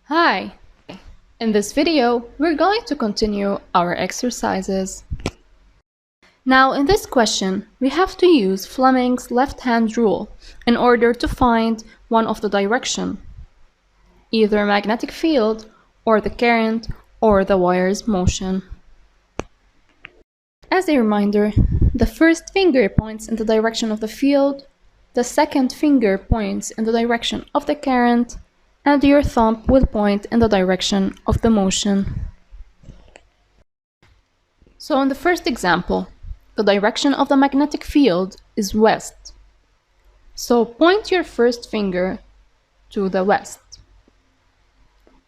Hi! In this video, we're going to continue our exercises. Now, in this question, we have to use Fleming's left-hand rule in order to find one of the direction, either magnetic field, or the current, or the wire's motion. As a reminder, the first finger points in the direction of the field, the second finger points in the direction of the current, and your thumb will point in the direction of the motion. So in the first example, the direction of the magnetic field is west. So point your first finger to the west,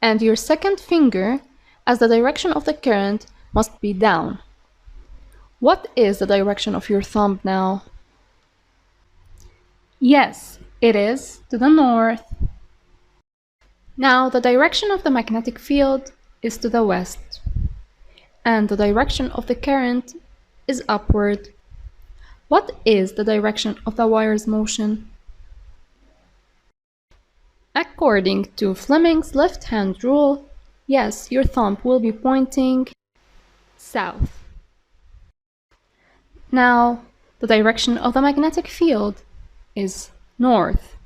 and your second finger, as the direction of the current, must be down. What is the direction of your thumb now? Yes, it is to the north. Now the direction of the magnetic field is to the west, and the direction of the current is upward. What is the direction of the wire's motion? According to Fleming's left-hand rule, yes, your thumb will be pointing south. Now, the direction of the magnetic field is north,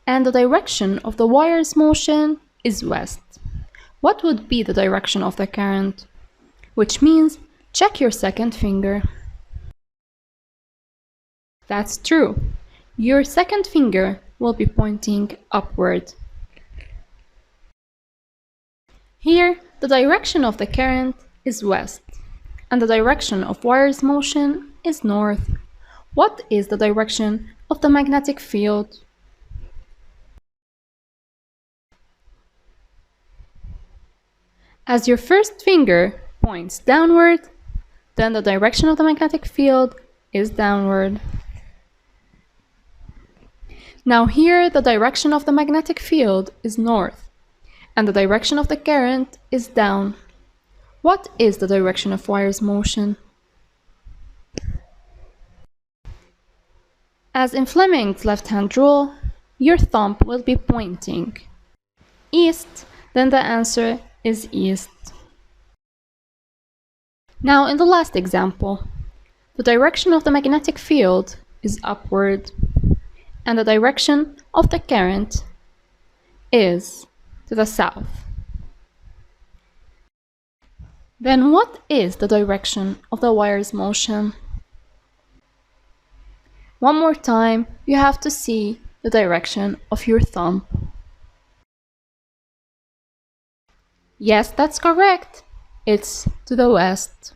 and the direction of the wire's motion is west. What would be the direction of the current? Which means check your second finger. That's true. Your second finger will be pointing upward. Here, the direction of the current is west, and the direction of wire's motion is north. What is the direction of the magnetic field? As your first finger points downward, then the direction of the magnetic field is downward. Now here, the direction of the magnetic field is north, and the direction of the current is down. What is the direction of wire's motion? As in Fleming's left-hand rule, your thumb will be pointing east, then the answer is east. Now in the last example, the direction of the magnetic field is upward, and the direction of the current is to the south. Then what is the direction of the wire's motion? One more time, you have to see the direction of your thumb. Yes, that's correct. It's to the west.